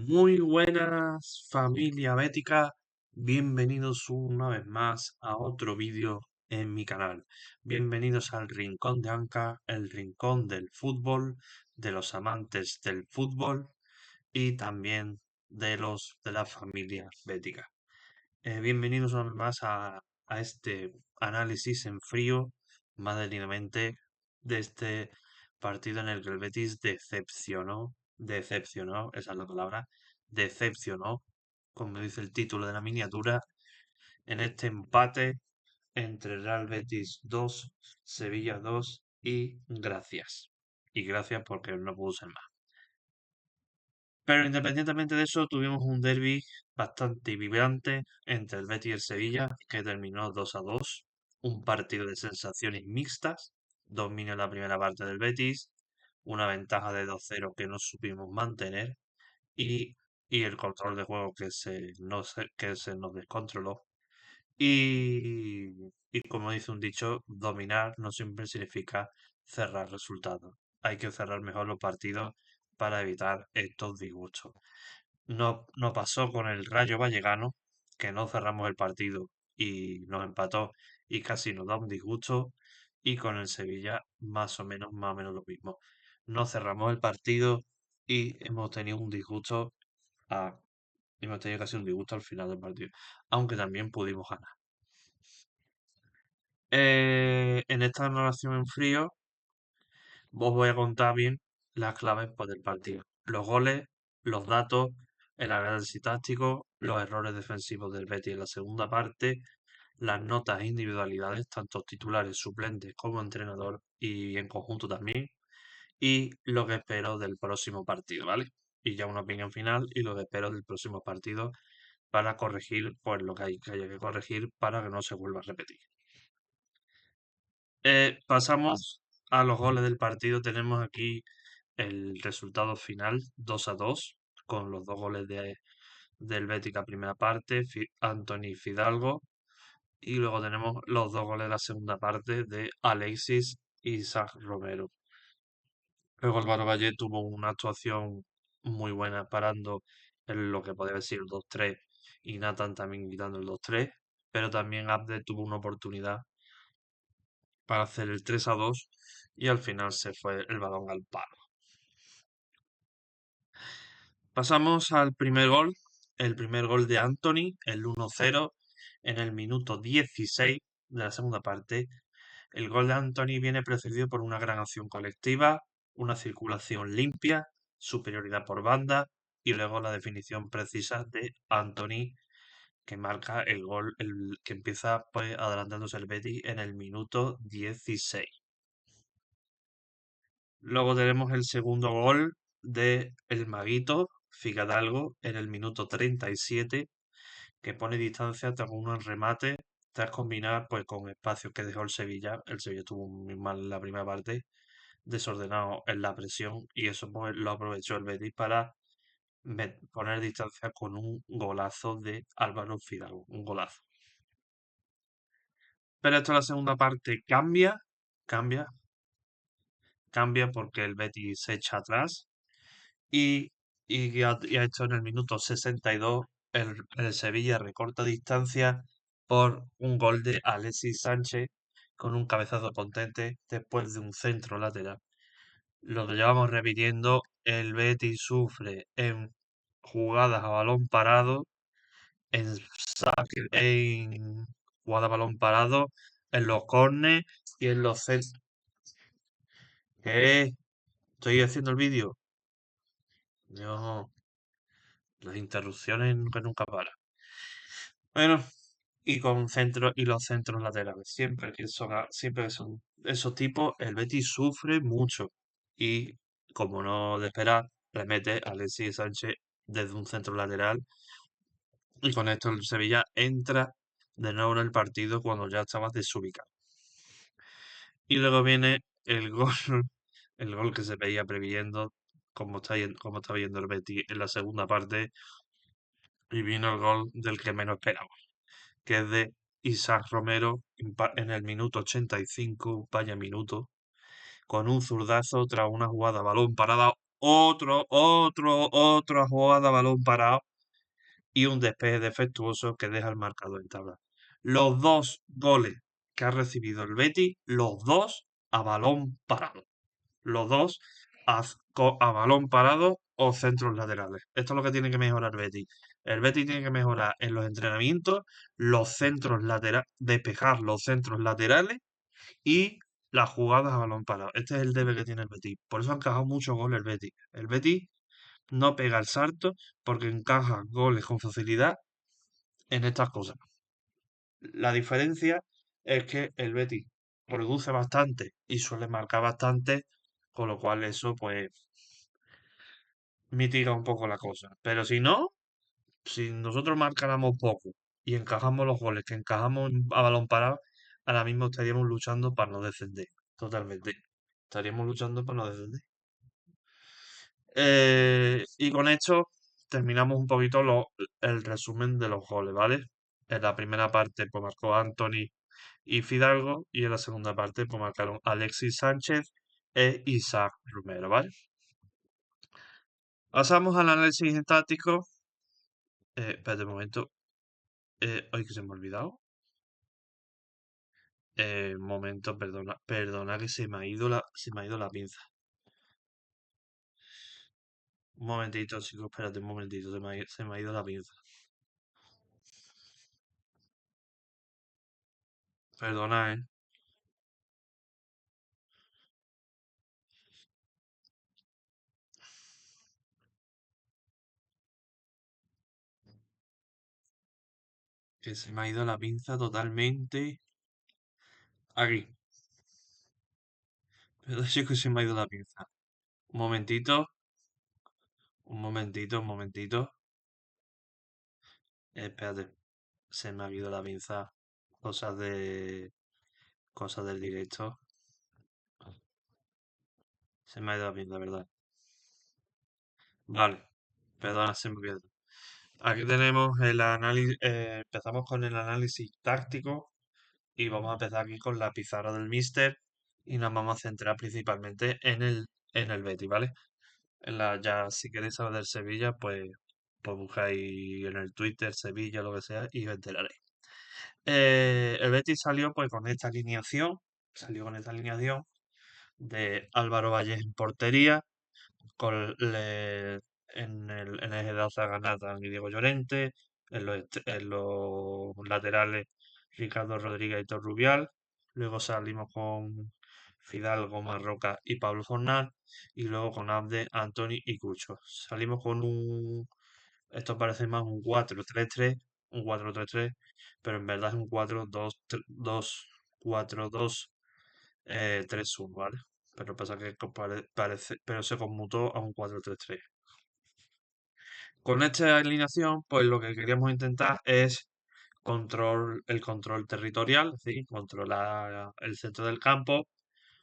Muy buenas familia bética, bienvenidos una vez más a otro vídeo en mi canal. Bienvenidos al Rincón de Anca, el rincón del fútbol, de los amantes del fútbol y también de la familia bética. Bienvenidos una vez más a este análisis en frío, madrinamente, de este partido en el que el Betis decepcionó, esa es la palabra, decepcionó, como dice el título de la miniatura, en este empate entre Real Betis 2, Sevilla 2 y gracias. Y gracias porque no pudo ser más. Pero independientemente de eso, tuvimos un derby bastante vibrante entre el Betis y el Sevilla, que terminó 2-2. Un partido de sensaciones mixtas. Dominio en la primera parte del Betis, una ventaja de 2-0 que no supimos mantener y, y el control de juego que se nos descontroló. Y como dice un dicho, dominar no siempre significa cerrar resultados. Hay que cerrar mejor los partidos para evitar estos disgustos. No pasó con el Rayo Vallecano, que no cerramos el partido y nos empató y casi nos da un disgusto. Y con el Sevilla, más o menos lo mismo. No cerramos el partido y hemos tenido un disgusto a- hemos tenido casi un disgusto al final del partido. Aunque también pudimos ganar. En esta narración en frío os voy a contar bien las claves pues, del partido. Los goles, los datos, el análisis táctico, los errores defensivos del Betis en la segunda parte, las notas e individualidades, tanto titulares, suplentes como entrenador y en conjunto también, y lo que espero del próximo partido, ¿vale? Y ya una opinión final y lo que espero del próximo partido para corregir pues lo que haya que corregir para que no se vuelva a repetir. Pasamos a los goles del partido. Tenemos aquí el resultado final 2-2 con los dos goles del Betis la primera parte, Anthony Fidalgo, y luego tenemos los dos goles de la segunda parte de Alexis y Isaac Romero. Luego Álvaro Valle tuvo una actuación muy buena parando en lo que podía haber sido el 2-3 y Nathan también quitando el 2-3, pero también Abde tuvo una oportunidad para hacer el 3-2 y al final se fue el balón al palo. Pasamos al primer gol, el primer gol de Anthony, el 1-0 en el minuto 16 de la segunda parte. El gol de Anthony viene precedido por una gran acción colectiva, una circulación limpia, superioridad por banda y luego la definición precisa de Anthony que marca el gol, el que empieza pues adelantándose el Betis en el minuto 16. Luego tenemos el segundo gol de el Maguito Figadalgo en el minuto 37, que pone distancia tras un remate, tras combinar pues con espacios que dejó el Sevilla. El Sevilla estuvo muy mal en la primera parte, desordenado en la presión, y eso pues lo aprovechó el Betis para poner distancia con un golazo de Álvaro Fidalgo, un golazo. Pero esto en la segunda parte cambia, cambia porque el Betis se echa atrás y, y ha hecho en el minuto 62 el Sevilla recorta distancia por un gol de Alexis Sánchez con un cabezazo potente después de un centro lateral. Lo que llevamos repitiendo, el Betis sufre en jugadas a balón parado, en en jugada a balón parado, en los córneres y en los centros. ¿Qué? ¿Estoy haciendo el vídeo? No, las interrupciones que nunca paran. Bueno, y con centros y los centros laterales. Siempre que son esos tipos, el Betis sufre mucho. Y como no de esperar, le mete a Alexis Sánchez desde un centro lateral. Y con esto el Sevilla entra de nuevo en el partido cuando ya estaba desubicado. Y luego viene el gol, el gol que se veía previendo, como está viendo el Betis en la segunda parte. Y vino el gol del que menos esperaba, que es de Isaac Romero en el minuto 85, vaya minuto, con un zurdazo tras una jugada a balón parada otra jugada a balón parado y un despeje defectuoso que deja el marcador en tabla. Los dos goles que ha recibido el Betis, los dos a balón parado. Los dos a balón parado o centros laterales. Esto es lo que tiene que mejorar el Betis. El Betis tiene que mejorar en los entrenamientos los centros laterales, despejar los centros laterales y las jugadas a balón parado. Este es el debe que tiene el Betis. Por eso ha encajado muchos goles el Betis. El Betis no pega el salto porque encaja goles con facilidad en estas cosas. La diferencia es que el Betis produce bastante y suele marcar bastante, con lo cual eso pues mitiga un poco la cosa. Pero si no, si nosotros marcáramos poco y encajamos los goles que encajamos a balón parado, ahora mismo estaríamos luchando para no descender. Totalmente. Estaríamos luchando para no descender. Y con esto terminamos un poquito el resumen de los goles, ¿vale? En la primera parte pues marcó Anthony y Fidalgo y en la segunda parte pues marcaron Alexis Sánchez e Isaac Romero, ¿vale? Pasamos al análisis táctico. Espérate un momento. Ay, que se me ha olvidado. Un momento, perdona que se me ha ido la pinza. Un momentito, chicos, espérate un momentito, se me ha ido la pinza. Perdona, que se me ha ido la pinza totalmente. Aquí. Pero chicos, se me ha ido la pinza. Un momentito, un momentito. Espérate, se me ha ido la pinza. Cosas de, cosas del directo. Se me ha ido la pinza, ¿verdad? Vale, perdona, se me olvidó. Aquí tenemos el análisis, empezamos con el análisis táctico y vamos a empezar aquí con la pizarra del Mister y nos vamos a centrar principalmente en el Betis, ¿vale? Ya si queréis saber del Sevilla, pues buscáis en el Twitter Sevilla, lo que sea, y os enteraréis. El Betis salió con esta alineación de Álvaro Valles en portería, en el eje de Zaga y Diego Llorente, en los laterales Ricardo Rodríguez y Torrubial, luego salimos con Fidalgo, Marroca y Pablo Fornal, y luego con Abde, Anthony y Cucho. Salimos con esto parece más un 4-3-3, un 4-3-3, pero en verdad es un 4-2-4-2-3-1, ¿vale? Pero pasa que pero se conmutó a un 4-3-3. Con esta alineación, pues lo que queríamos intentar es el control territorial, es decir, controlar el centro del campo,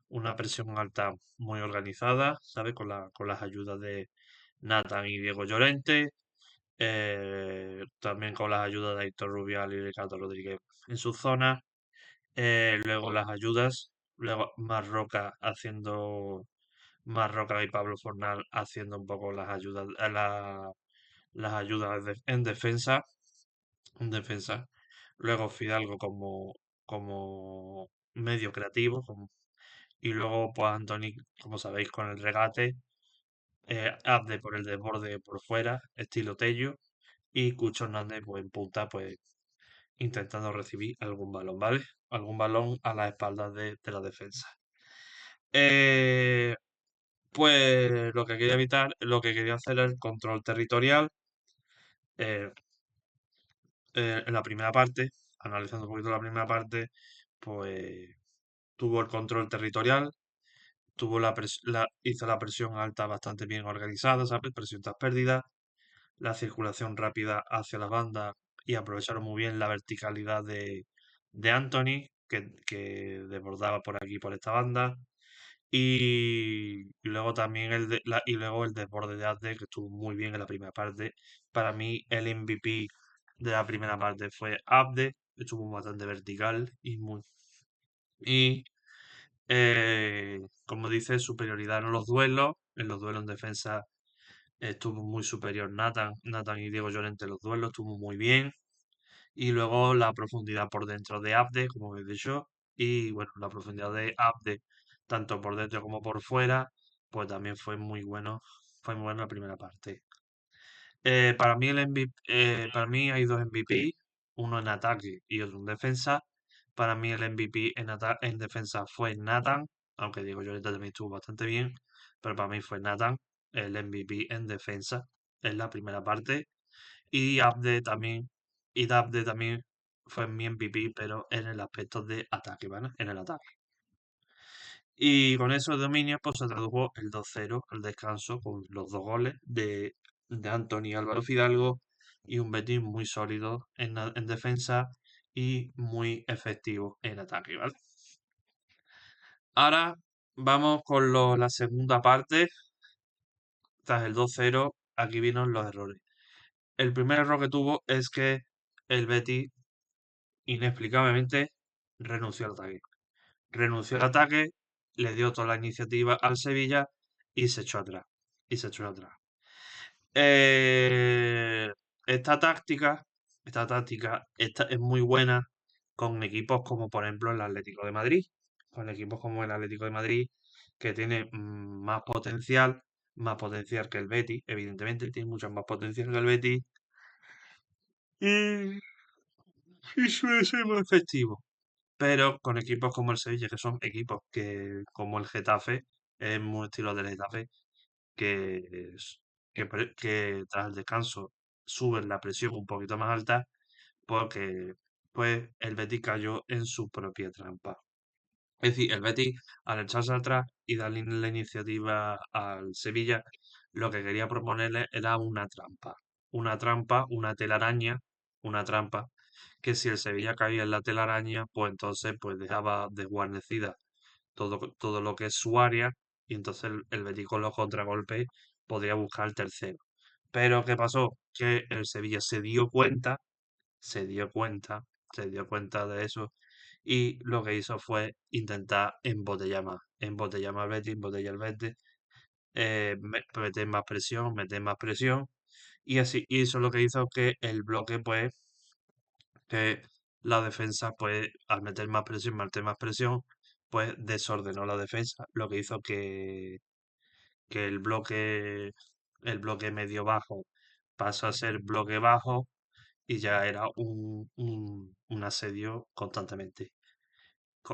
una presión alta muy organizada, ¿sabes? Con las ayudas de Nathan y Diego Llorente, también con las ayudas de Héctor Rubial y Ricardo Rodríguez en su zona, luego las ayudas, luego Marroca y Pablo Fornal haciendo un poco las ayudas en defensa. Luego Fidalgo como medio creativo. Y luego, pues Anthony, como sabéis, con el regate. Abde por el desborde por fuera, estilo Tello. Y Cucho Hernández, pues en punta, pues intentando recibir algún balón, ¿vale? Algún balón a las espaldas de la defensa. Eh, pues lo que quería evitar, lo que quería hacer era el control territorial. eh, en la primera parte, analizando un poquito la primera parte, pues tuvo el control territorial, hizo la presión alta bastante bien organizada, ¿sabes? Presión tras pérdida, la circulación rápida hacia las bandas y aprovecharon muy bien la verticalidad de Anthony, que desbordaba por aquí, por esta banda. Y luego también y luego el desborde de Abde, que estuvo muy bien en la primera parte. Para mí, el MVP de la primera parte fue Abde, estuvo bastante vertical y como dice, superioridad en los duelos, En los duelos en defensa estuvo muy superior Nathan. Nathan y Diego Llorente en los duelos estuvo muy bien. Y luego la profundidad por dentro de Abde, como habéis dicho. Y bueno, la profundidad de Abde, tanto por dentro como por fuera, pues también fue muy bueno. Fue muy buena la primera parte. Para mí el MVP, para mí hay dos MVP, uno en ataque y otro en defensa. Para mí el MVP en defensa fue Nathan, aunque Diego Llorente también estuvo bastante bien, pero para mí fue Nathan el MVP en defensa en la primera parte. Y Abde también, y Abde también fue mi MVP, pero en el aspecto de ataque, ¿vale? En el ataque. Y con esos dominios, pues se tradujo el 2-0 al descanso, con los dos goles de Anthony Álvaro Fidalgo y un Betis muy sólido en defensa y muy efectivo en ataque, ¿vale? Ahora vamos con la segunda parte. Tras el 2-0, aquí vienen los errores. El primer error que tuvo es que el Betis inexplicablemente renunció al ataque. Renunció al ataque, le dio toda la iniciativa al Sevilla y se echó atrás. Y se echó atrás. Eh, esta táctica, esta es muy buena con equipos como por ejemplo el Atlético de Madrid. Con equipos como el Atlético de Madrid, que tiene más potencial que el Betis, evidentemente, tiene mucho más potencial que el Betis. Y, y suele ser muy efectivo. Pero con equipos como el Sevilla, que son equipos que, como el Getafe, es muy estilo del Getafe, que, que tras el descanso suben la presión un poquito más alta, porque pues el Betis cayó en su propia trampa. Es decir, el Betis, al echarse atrás y darle la iniciativa al Sevilla, lo que quería proponerle era una trampa. Una trampa, una telaraña, una trampa, que si el Sevilla caía en la telaraña, pues entonces pues dejaba desguarnecida todo lo que es su área, y entonces el Betis con los contragolpes podría buscar el tercero. Pero ¿qué pasó? Que el Sevilla se dio cuenta, se dio cuenta de eso y lo que hizo fue intentar embotellar más al Betis, embotellar al Betis, meter más presión y así, y eso es lo que hizo que el bloque, pues, que la defensa, pues, al meter más presión, pues desordenó la defensa, lo que hizo que el bloque medio bajo pasó a ser bloque bajo y ya era un asedio constantemente.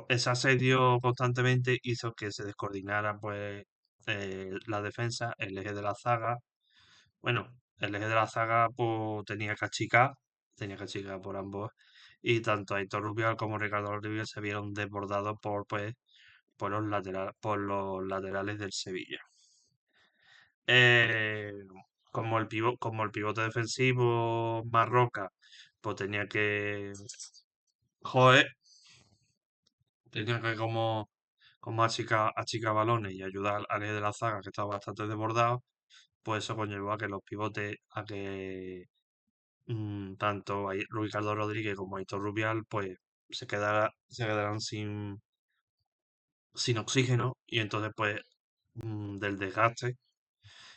Ese asedio constantemente hizo que se descoordinara pues la defensa, el eje de la zaga. Bueno, el eje de la zaga pues, tenía que achicar por ambos. Y tanto Aitor Rubial como Ricardo Rubial se vieron desbordados por los laterales del Sevilla. Eh, como el pivote defensivo Marroca, pues joder, tenía que como achicar balones y ayudar al eje de la zaga que estaba bastante desbordado, pues eso conllevó a que los pivotes, a que tanto Ricardo Rodríguez como Aitor Rubial, pues se quedaran sin oxígeno y entonces pues del desgaste.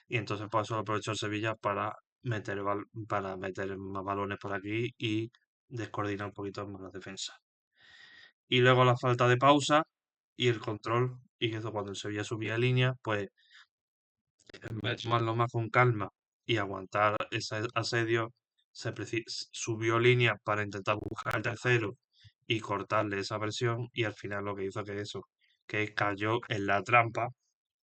Y entonces por eso lo aprovechó el Sevilla para meter más balones por aquí y descoordinar un poquito más la defensa. Y luego la falta de pausa y el control, y eso cuando el Sevilla subía línea, pues en vez de tomarlo más con calma y aguantar ese asedio, subió línea para intentar buscar el tercero y cortarle esa presión y al final lo que hizo que eso, que cayó en la trampa,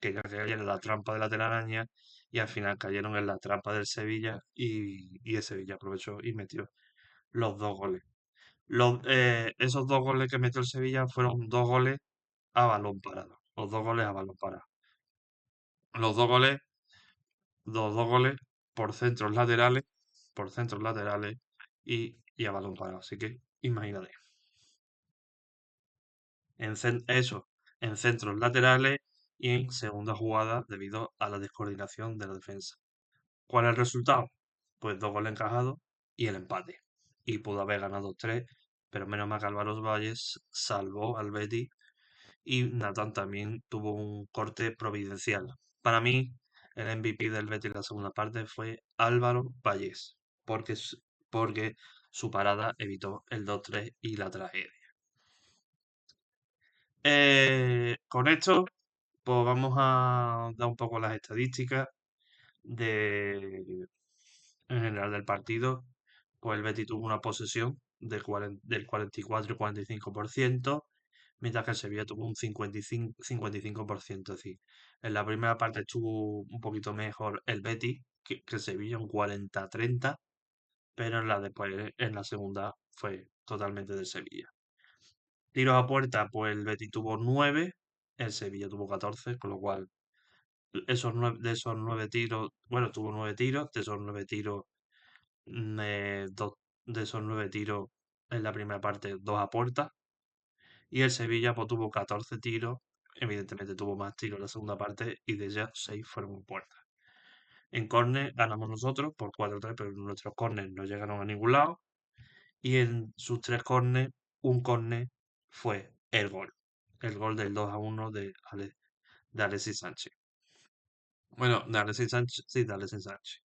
que ya cayó en la trampa de la telaraña y al final cayeron en la trampa del Sevilla y el Sevilla aprovechó y metió los dos goles. Esos dos goles que metió el Sevilla fueron dos goles a balón parado. Los dos goles a balón parado. Los dos goles por centros laterales y a balón parado. Así que imagínate. Eso, en centros laterales y en segunda jugada debido a la descoordinación de la defensa. ¿Cuál es el resultado? Pues dos goles encajados y el empate. Y pudo haber ganado tres, pero menos mal que Álvaro Valles salvó al Betis y Nathan también tuvo un corte providencial. Para mí, el MVP del Betis en la segunda parte fue Álvaro Vallés, porque, porque su parada evitó el 2-3 y la tragedia. Con esto, pues vamos a dar un poco las estadísticas de, en general del partido. Pues el Betis tuvo una posesión del 44 y 45%, mientras que el Sevilla tuvo un 55%. Es decir, en la primera parte estuvo un poquito mejor el Betis que el Sevilla, un 40-30, pero en la segunda fue totalmente del Sevilla. Tiros a puerta, pues el Betis tuvo 9, el Sevilla tuvo 14, con lo cual de esos 9 tiros, bueno, tuvo 9 tiros, de esos 9 tiros, dos, de esos 9 tiros en la primera parte, 2 a puerta. Y el Sevilla pues, tuvo 14 tiros, evidentemente tuvo más tiros en la segunda parte y de ellas 6 fueron en puerta. En córner ganamos nosotros por 4-3, pero nuestros córners no llegaron a ningún lado. Y en sus 3 córners, un córner fue el gol del 2-1 de Alexis Sánchez. Bueno, de Alexis Sánchez, sí, de Alexis Sánchez.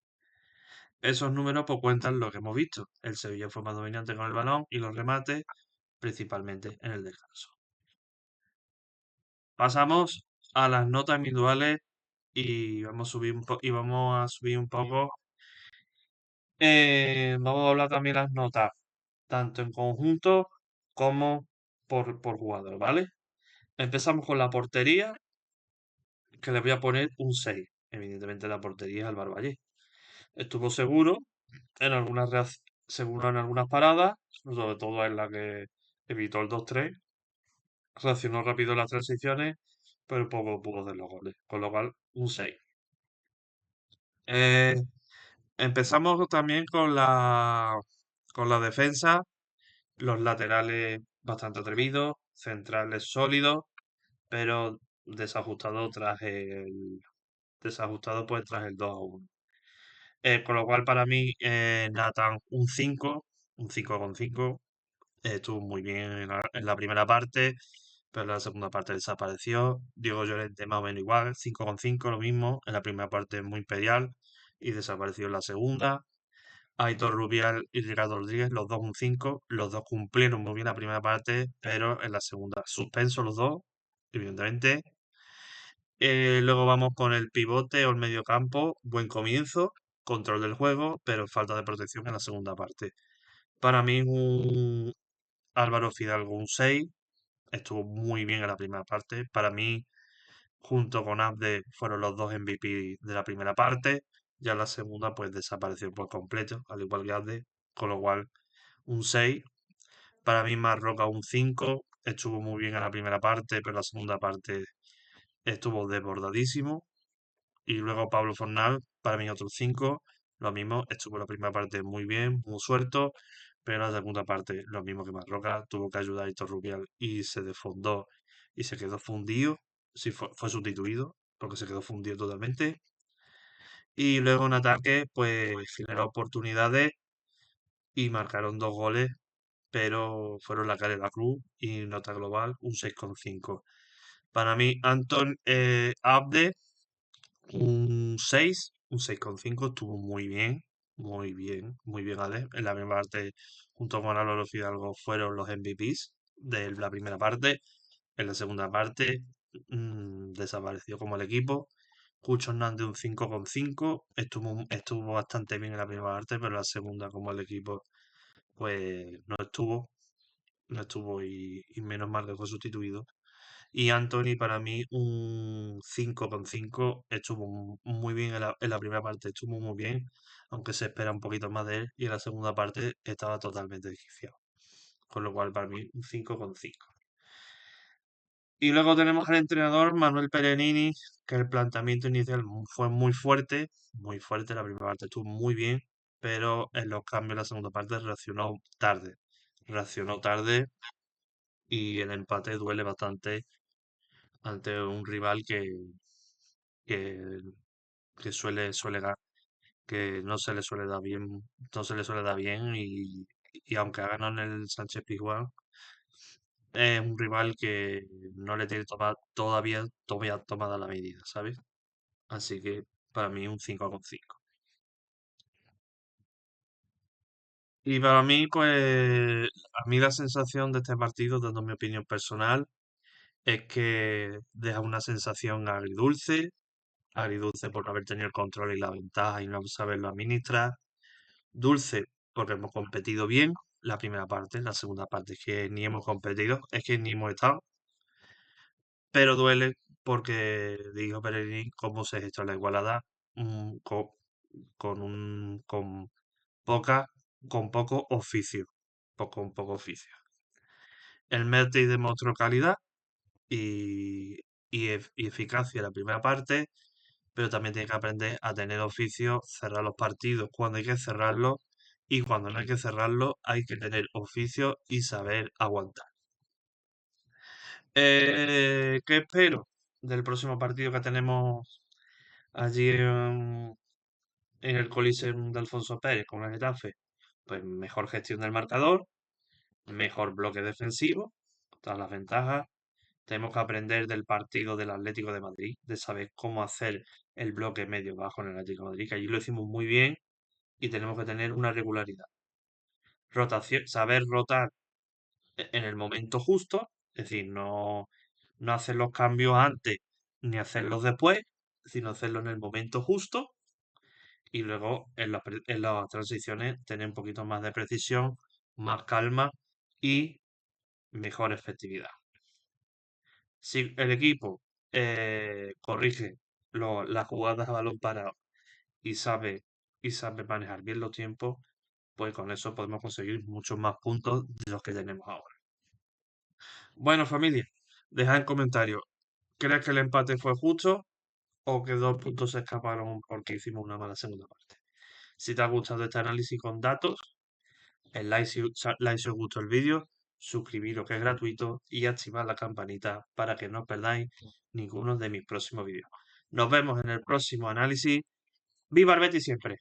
Esos números pues cuentan lo que hemos visto. El Sevilla fue más dominante con el balón y los remates, principalmente en el descanso. Pasamos a las notas individuales y vamos a subir un poco. Vamos a hablar también las notas, tanto en conjunto como por jugador, ¿vale? Empezamos con la portería, que le voy a poner un 6. Evidentemente la portería es Álvaro Valle. Estuvo seguro en algunas paradas, sobre todo en la que evitó el 2-3. Reaccionó rápido en las transiciones, pero poco pudo hacer los goles, con lo cual un 6. Eh, Empezamos también con la defensa, los laterales bastante atrevidos, centrales sólidos, pero desajustado pues tras el 2-1. Con lo cual para mí Nathan un 5,5. Estuvo muy bien en la primera parte, pero en la segunda parte desapareció. Diego Llorente más o menos igual, 5,5 lo mismo. En la primera parte muy imperial y desapareció en la segunda. Aitor Rubial y Ricardo Rodríguez, los dos un 5. Los dos cumplieron muy bien la primera parte, pero en la segunda suspenso los dos, evidentemente. Luego vamos con el pivote o el mediocampo. Buen comienzo, control del juego, pero falta de protección en la segunda parte. Para mí un Álvaro Fidalgo un 6. Estuvo muy bien en la primera parte. Para mí, junto con Abde, fueron los dos MVP de la primera parte. Ya la segunda, pues desapareció por completo, al igual que Abde, con lo cual un 6. Para mí, Marroca un 5. Estuvo muy bien en la primera parte, pero la segunda parte estuvo desbordadísimo. Y luego Pablo Fornal, para mí otro 5. Lo mismo, estuvo en la primera parte muy bien, muy suelto, pero en la segunda parte, lo mismo que Marroca, tuvo que ayudar a Hitor Rubial y se desfondó y se quedó fundido. Sí, fue sustituido, porque se quedó fundido totalmente. Y luego en ataque, pues generó oportunidades y marcaron 2 goles, pero fueron la cara de la cruz y nota global un 6,5. Para mí, Abde un 6,5 estuvo muy bien, muy bien, muy bien, Ale. En la primera parte, junto con Álvaro Fidalgo, fueron los MVPs de la primera parte. En la segunda parte, desapareció como el equipo. Cucho Hernández un 5,5. Estuvo bastante bien en la primera parte, pero en la segunda, como el equipo, pues no estuvo y menos mal que fue sustituido. Y Anthony para mí un 5,5. Estuvo muy bien en la primera parte, estuvo muy bien, aunque se espera un poquito más de él. Y en la segunda parte estaba totalmente desquiciado. Con lo cual para mí un 5,5. Y luego tenemos al entrenador Manuel Peregrini, que el planteamiento inicial fue muy fuerte. La primera parte estuvo muy bien, pero en los cambios en la segunda parte reaccionó tarde. Reaccionó tarde y el empate duele bastante ante un rival que, que no se le suele dar bien, no se le suele dar bien y aunque ha ganado en el Sánchez Pizjuán, es un rival que no le tiene todavía tomada la medida, ¿sabes? Así que para mí un 5,5. Y para mí, pues, a mí la sensación de este partido, dando mi opinión personal, es que deja una sensación agridulce, agridulce por no haber tenido el control y la ventaja y no saberlo administrar, dulce porque hemos competido bien la primera parte, la segunda parte es que ni hemos competido, es que ni hemos estado, pero duele porque dijo Peregrín cómo se gestó la igualdad mm, co- con poca, con poco oficio, con poco oficio. El Messi demostró calidad y, y eficacia en la primera parte, pero también tiene que aprender a tener oficio, cerrar los partidos cuando hay que cerrarlos y cuando no hay que cerrarlos hay que tener oficio y saber aguantar. ¿Qué espero del próximo partido que tenemos allí en el Coliseum de Alfonso Pérez con el Getafe? Pues mejor gestión del marcador, mejor bloque defensivo, todas las ventajas. Tenemos que aprender del partido del Atlético de Madrid, de saber cómo hacer el bloque medio bajo en el Atlético de Madrid, que allí lo hicimos muy bien y tenemos que tener una regularidad. Rotación, saber rotar en el momento justo, es decir, no hacer los cambios antes ni hacerlos después, sino hacerlo en el momento justo y luego en las transiciones tener un poquito más de precisión, más calma y mejor efectividad. Si el equipo corrige las jugadas a balón parado y sabe manejar bien los tiempos, pues con eso podemos conseguir muchos más puntos de los que tenemos ahora. Bueno, familia, dejad en comentarios, ¿crees que el empate fue justo o que 2 puntos se escaparon porque hicimos una mala segunda parte? Si te ha gustado este análisis con datos, el like si os gustó el vídeo, suscribiros que es gratuito y activad la campanita para que no os perdáis ninguno de mis próximos vídeos. Nos vemos en el próximo análisis. ¡Viva el Betis siempre!